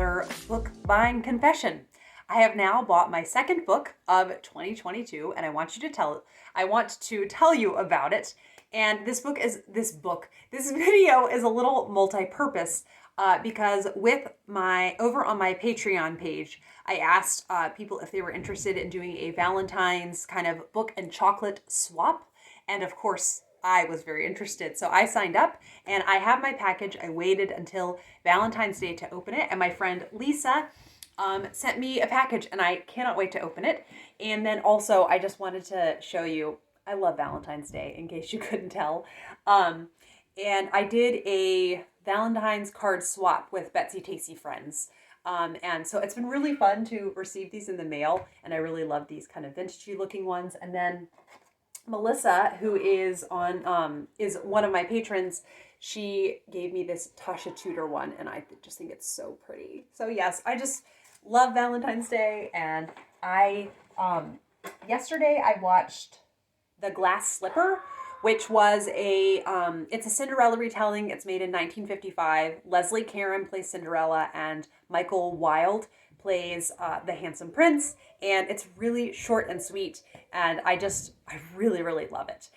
another book buying confession. I have now bought my second book of 2022, and I want to tell you about it. And this video is a little multi-purpose because over on my Patreon page, I asked people if they were interested in doing a Valentine's kind of book and chocolate swap. And of course, I was very interested. So I signed up and I have my package. I waited until Valentine's Day to open it. And my friend Lisa sent me a package and I cannot wait to open it. And then also I just wanted to show you, I love Valentine's Day in case you couldn't tell. And I did a Valentine's card swap with Betsy Tacy Friends. And so it's been really fun to receive these in the mail. And I really love these kind of vintagey looking ones. And then Melissa, who is one of my patrons, she gave me this Tasha Tudor one, and I just think it's so pretty. So yes, I just love Valentine's Day, and yesterday I watched The Glass Slipper, which was it's a Cinderella retelling. It's made in 1955. Leslie Caron plays Cinderella, and Michael Wilde plays the handsome prince, and it's really short and sweet, and I really, really love it.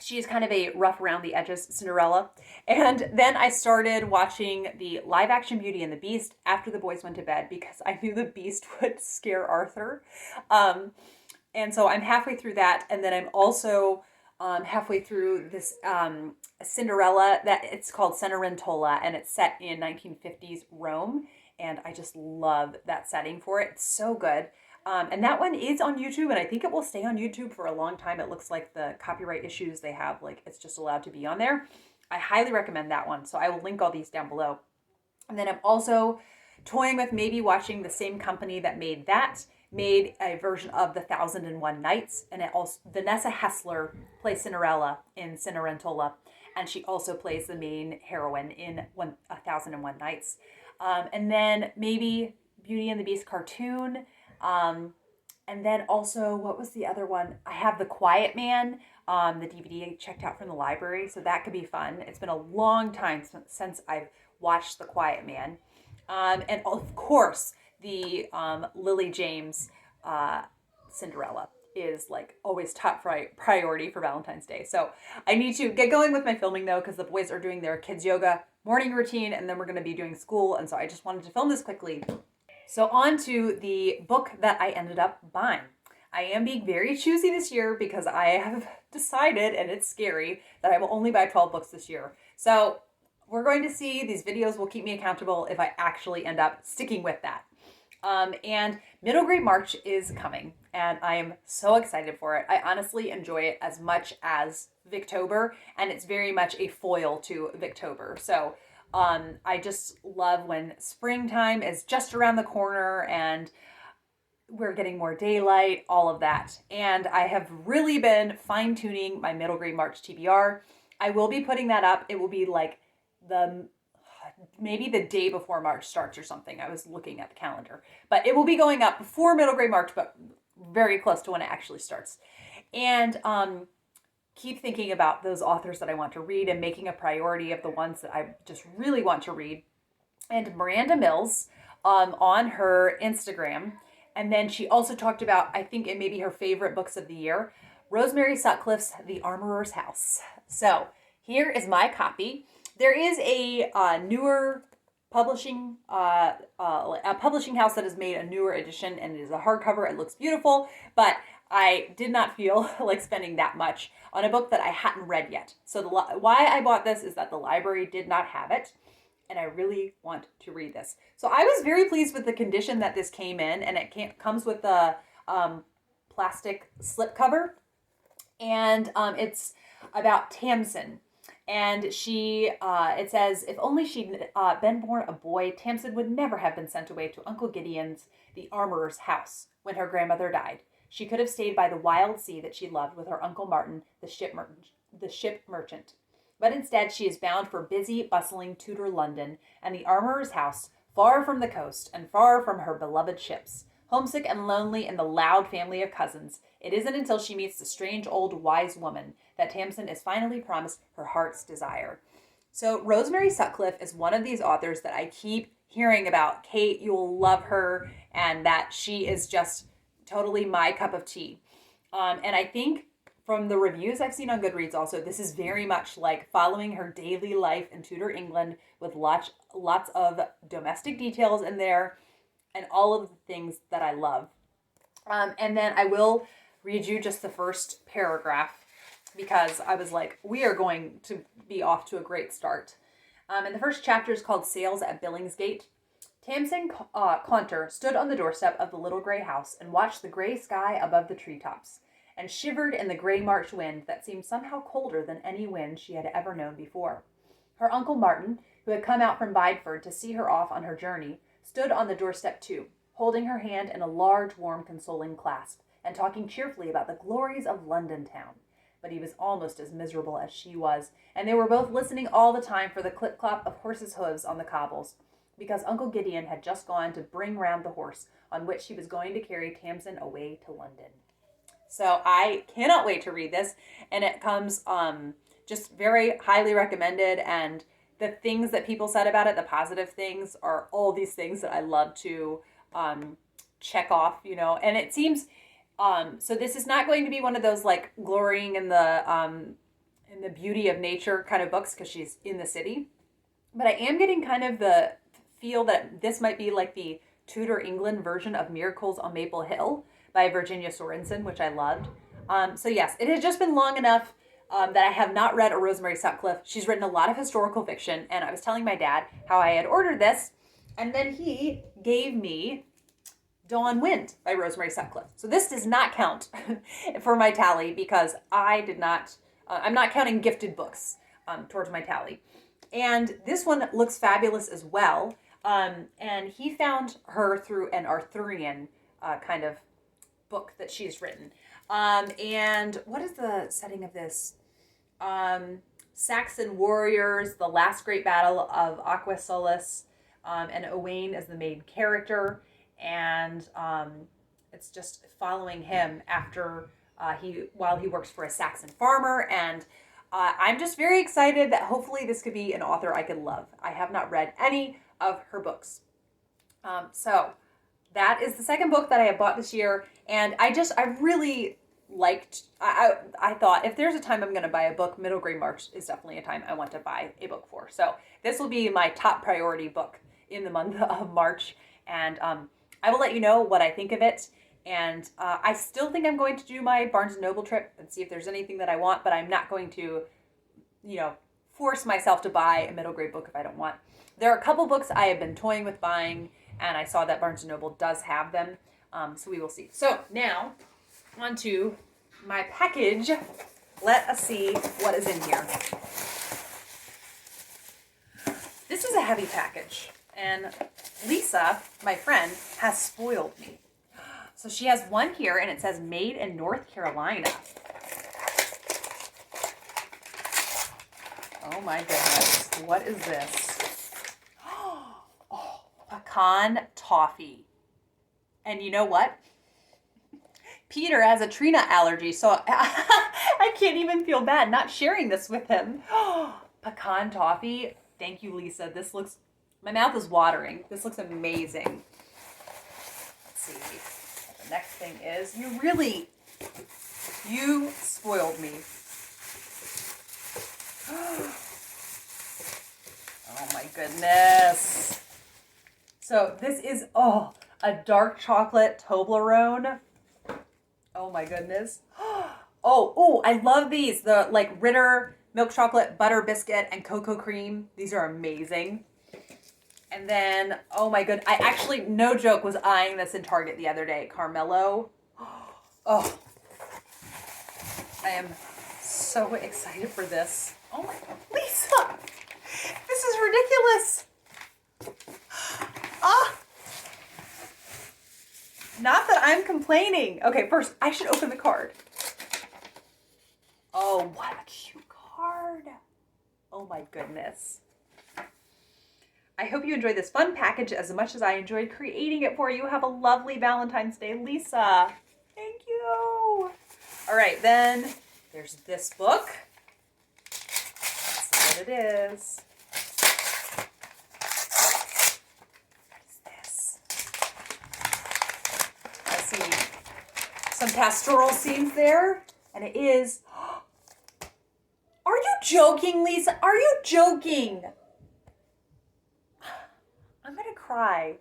She's kind of a rough around the edges Cinderella. And then I started watching the live action Beauty and the Beast after the boys went to bed because I knew the Beast would scare Arthur. And so I'm halfway through that, and then I'm also halfway through this Cinderella that it's called Cenerentola, and it's set in 1950s Rome. And I just love that setting for it. It's so good. And that one is on YouTube, and I think it will stay on YouTube for a long time. It looks like the copyright issues they have, like it's just allowed to be on there. I highly recommend that one. So I will link all these down below. And then I'm also toying with maybe watching the same company that made a version of The 1001 Nights. And it also, Vanessa Hessler plays Cinderella in Cenerentola. And she also plays the main heroine in 1001 Nights. And then maybe Beauty and the Beast cartoon. And then also, what was the other one? I have The Quiet Man, the DVD I checked out from the library. So that could be fun. It's been a long time since I've watched The Quiet Man. And of course, the Lily James Cinderella is like always top priority for Valentine's Day. So I need to get going with my filming though, because the boys are doing their kids yoga morning routine, and then we're going to be doing school. And so I just wanted to film this quickly. So on to the book that I ended up buying. I am being very choosy this year because I have decided, and it's scary, that I will only buy 12 books this year. So we're going to see. These videos will keep me accountable if I actually end up sticking with that. And Middle Grade March is coming, and I am so excited for it. I honestly enjoy it as much as Victober, and it's very much a foil to Victober. So I just love when springtime is just around the corner and we're getting more daylight, all of that. And I have really been fine-tuning my Middle Grade March TBR. I will be putting that up. It will be like maybe the day before March starts or something. I was looking at the calendar. But it will be going up before Middle Grade March, but very close to when it actually starts. And keep thinking about those authors that I want to read and making a priority of the ones that I just really want to read. And Miranda Mills on her Instagram. And then she also talked about, I think it may be her favorite books of the year, Rosemary Sutcliffe's The Armorer's House. So here is my copy. There is a newer publishing house that has made a newer edition, and it is a hardcover. It looks beautiful, but I did not feel like spending that much on a book that I hadn't read yet. So why I bought this is that the library did not have it, and I really want to read this. So I was very pleased with the condition that this came in, and it comes with the plastic slipcover, and it's about Tamsin. And it says, if only she'd been born a boy, Tamsin would never have been sent away to Uncle Gideon's, the armorer's house, when her grandmother died. She could have stayed by the wild sea that she loved with her Uncle Martin, the ship merchant. But instead, she is bound for busy, bustling Tudor London and the armorer's house, far from the coast and far from her beloved ships. Homesick and lonely in the loud family of cousins, it isn't until she meets the strange old wise woman that Tamsin is finally promised her heart's desire. So Rosemary Sutcliffe is one of these authors that I keep hearing about Kate. You'll love her, and that she is just totally my cup of tea. And I think from the reviews I've seen on Goodreads also, this is very much like following her daily life in Tudor England with lots of domestic details in there and all of the things that I love. And then I will read you just the first paragraph because I was like, we are going to be off to a great start. And the first chapter is called Sales at Billingsgate. Tamsin Caunter stood on the doorstep of the little gray house and watched the gray sky above the treetops, and shivered in the gray March wind that seemed somehow colder than any wind she had ever known before. Her Uncle Martin, who had come out from Bideford to see her off on her journey, stood on the doorstep too, holding her hand in a large, warm, consoling clasp, and talking cheerfully about the glories of London town. But he was almost as miserable as she was, and they were both listening all the time for the clip-clop of horses' hooves on the cobbles, because Uncle Gideon had just gone to bring round the horse on which he was going to carry Tamsin away to London. So I cannot wait to read this, and it comes just very highly recommended, and the things that people said about it, the positive things, are all these things that I love to check off, and it seems, so this is not going to be one of those like glorying in the beauty of nature kind of books because she's in the city, but I am getting kind of the feel that this might be like the Tudor England version of Miracles on Maple Hill by Virginia Sorensen, which I loved. So yes, it has just been long enough that I have not read a Rosemary Sutcliffe. She's written a lot of historical fiction, and I was telling my dad how I had ordered this, and then he gave me Dawn Wind by Rosemary Sutcliffe. So this does not count for my tally because I'm not counting gifted books towards my tally. And this one looks fabulous as well. And he found her through an Arthurian kind of book that she's written. And what is the setting of this? Saxon warriors, the last great battle of Aquae Solis, and Owain is the main character. And it's just following him after while he works for a Saxon farmer. And I'm just very excited that hopefully this could be an author I could love. I have not read any of her books. So that is the second book that I have bought this year. And I really liked, I thought if there's a time I'm going to buy a book, Middle Grey March is definitely a time I want to buy a book for. So this will be my top priority book in the month of March. And I will let you know what I think of it. And I still think I'm going to do my Barnes & Noble trip and see if there's anything that I want, but I'm not going to, force myself to buy a middle grade book if I don't want. There are a couple books I have been toying with buying, and I saw that Barnes & Noble does have them, so we will see. So now, on to my package. Let us see what is in here. This is a heavy package, and Lisa, my friend, has spoiled me. So she has one here, and it says Made in North Carolina. Oh my goodness. What is this? Oh, pecan toffee. And you know what? Peter has a tree nut allergy, so I can't even feel bad not sharing this with him. Pecan toffee. Thank you, Lisa. My mouth is watering. This looks amazing. Let's see. The next thing is, you spoiled me. Oh my goodness. So this is, a dark chocolate Toblerone. Oh my goodness. I love these. The Ritter milk chocolate, butter biscuit, and cocoa cream. These are amazing. And then, oh my goodness, I actually, no joke, was eyeing this in Target the other day. Carmelo. Oh, I am so excited for this. Oh my God, Lisa, this is ridiculous. Not that I'm complaining. Okay, first, I should open the card. Oh, what a cute card. Oh my goodness. I hope you enjoyed this fun package as much as I enjoyed creating it for you. Have a lovely Valentine's Day, Lisa. Thank you. All right, then there's this book. Let's see what it is. some pastoral scenes there. And it is... Are you joking, Lisa? Are you joking? I'm gonna cry.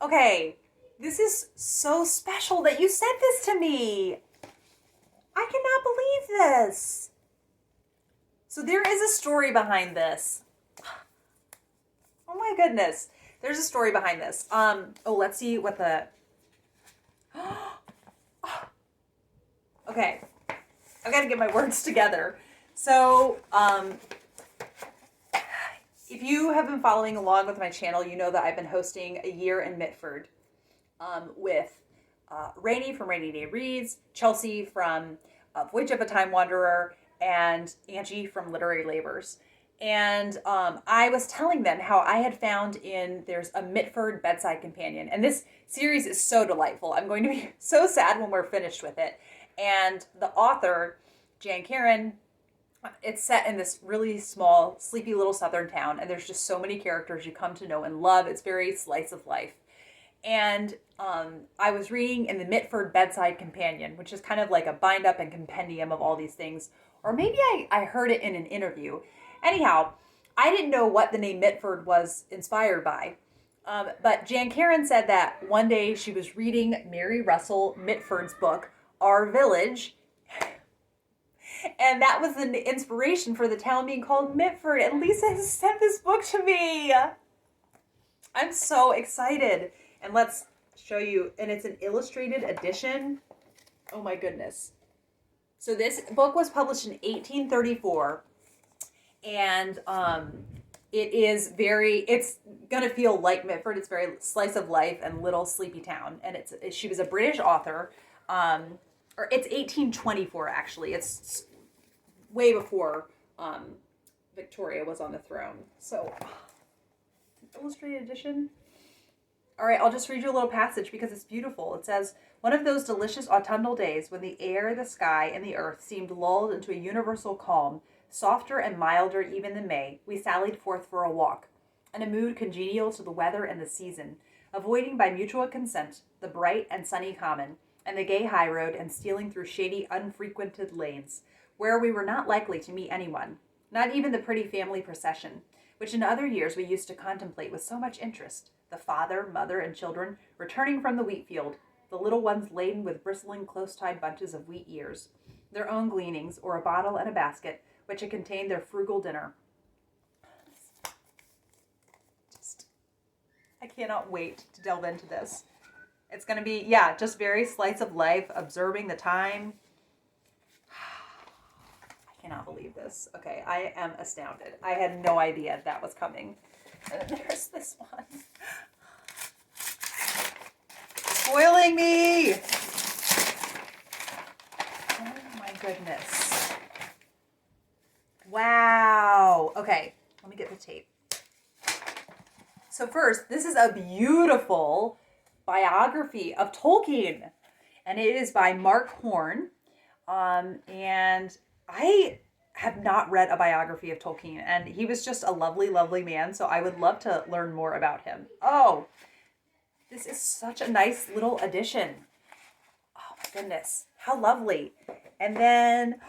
Okay, this is so special that you sent this to me. I cannot believe this. So there is a story behind this. Oh my goodness. There's a story behind this. Let's see what the... Okay. I've got to get my words together. So, if you have been following along with my channel, you know that I've been hosting a year in Mitford with Rainey from Rainy Day Reads, Chelsea from Voyage of a Time Wanderer, and Angie from Literary Labors. And I was telling them how I had found there's a Mitford bedside companion. And this series is so delightful. I'm going to be so sad when we're finished with it. And the author, Jan Karen, it's set in this really small, sleepy little southern town. And there's just so many characters you come to know and love. It's very slice of life. And I was reading in the Mitford Bedside Companion, which is kind of like a bind up and compendium of all these things. Or maybe I heard it in an interview. Anyhow, I didn't know what the name Mitford was inspired by. But Jan Karen said that one day she was reading Mary Russell Mitford's book, Our Village. And that was the inspiration for the town being called Mitford. And Lisa has sent this book to me. I'm so excited. And let's show you. And it's an illustrated edition. Oh my goodness. So this book was published in 1834. And it's going to feel like Mitford. It's very slice of life and little sleepy town. And she was a British author. Or it's 1824, actually. It's way before Victoria was on the throne. So, illustrated edition. All right, I'll just read you a little passage because it's beautiful. It says, "One of those delicious autumnal days when the air, the sky, and the earth seemed lulled into a universal calm, softer and milder even than May, we sallied forth for a walk, in a mood congenial to the weather and the season, avoiding by mutual consent the bright and sunny common, and the gay highroad, and stealing through shady, unfrequented lanes, where we were not likely to meet anyone, not even the pretty family procession, which in other years we used to contemplate with so much interest, the father, mother, and children returning from the wheat field, the little ones laden with bristling, close-tied bunches of wheat ears, their own gleanings, or a bottle and a basket, which had contained their frugal dinner." I cannot wait to delve into this. It's going to be, just very slice of life, observing the time. I cannot believe this. Okay, I am astounded. I had no idea that was coming. And then there's this one. Spoiling me! Oh my goodness. Wow. Okay, let me get the tape. So first, this is a beautiful biography of Tolkien, and it is by Mark Horn. And I have not read a biography of Tolkien, and he was just a lovely, lovely man, so I would love to learn more about him. Oh, this is such a nice little edition. Oh my goodness, how lovely. And then,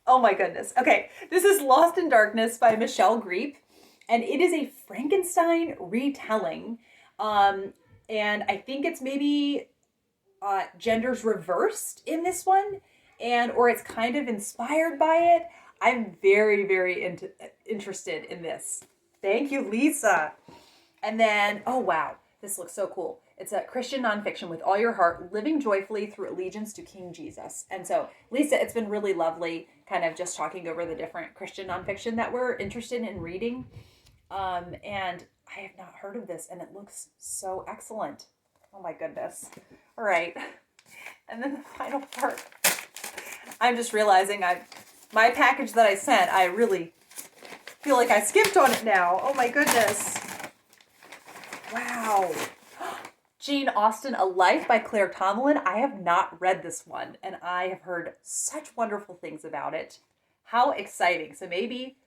oh my goodness. Okay, this is Lost in Darkness by Michelle Greep. And it is a Frankenstein retelling. And I think it's maybe genders reversed in this one. Or it's kind of inspired by it. I'm very, very interested in this. Thank you, Lisa. And then, oh wow, this looks so cool. It's a Christian nonfiction with all your heart, living joyfully through allegiance to King Jesus. And so, Lisa, it's been really lovely kind of just talking over the different Christian nonfiction that we're interested in reading. And I have not heard of this, and it looks so excellent. Oh my goodness. All right. And then the final part. I'm just realizing my package that I sent, I really feel like I skipped on it now. Oh my goodness. Wow. Jane Austen, A Life by Claire Tomlin. I have not read this one, and I have heard such wonderful things about it. How exciting. So maybe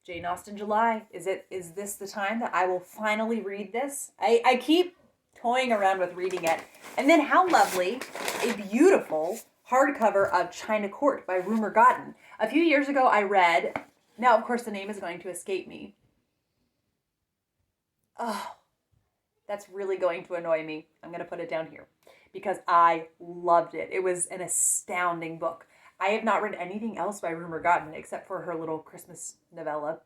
Jane Austen July. Is this the time that I will finally read this? I keep toying around with reading it. And then how lovely, a beautiful hardcover of China Court by Rumor Gotten. A few years ago I read, now of course the name is going to escape me. Oh, that's really going to annoy me. I'm going to put it down here because I loved it. It was an astounding book. I have not read anything else by Rumor Gotten except for her little Christmas novella,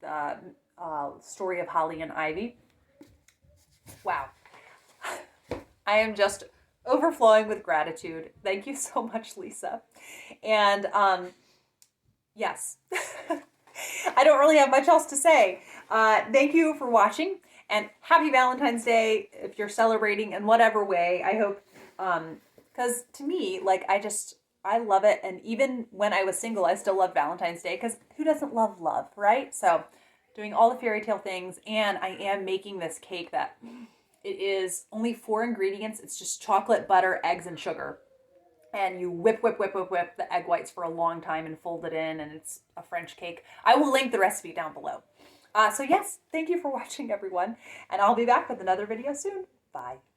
the Story of Holly and Ivy. Wow. I am just overflowing with gratitude. Thank you so much, Lisa. And yes, I don't really have much else to say. Thank you for watching, and happy Valentine's Day if you're celebrating in whatever way. I hope, because to me, like, I love it. And even when I was single, I still love Valentine's Day, because who doesn't love love, right? So doing all the fairy tale things, and I am making this cake that it is only 4 ingredients. It's just chocolate, butter, eggs, and sugar. And you whip the egg whites for a long time and fold it in, and it's a French cake. I will link the recipe down below. So yes, thank you for watching, everyone, and I'll be back with another video soon. Bye.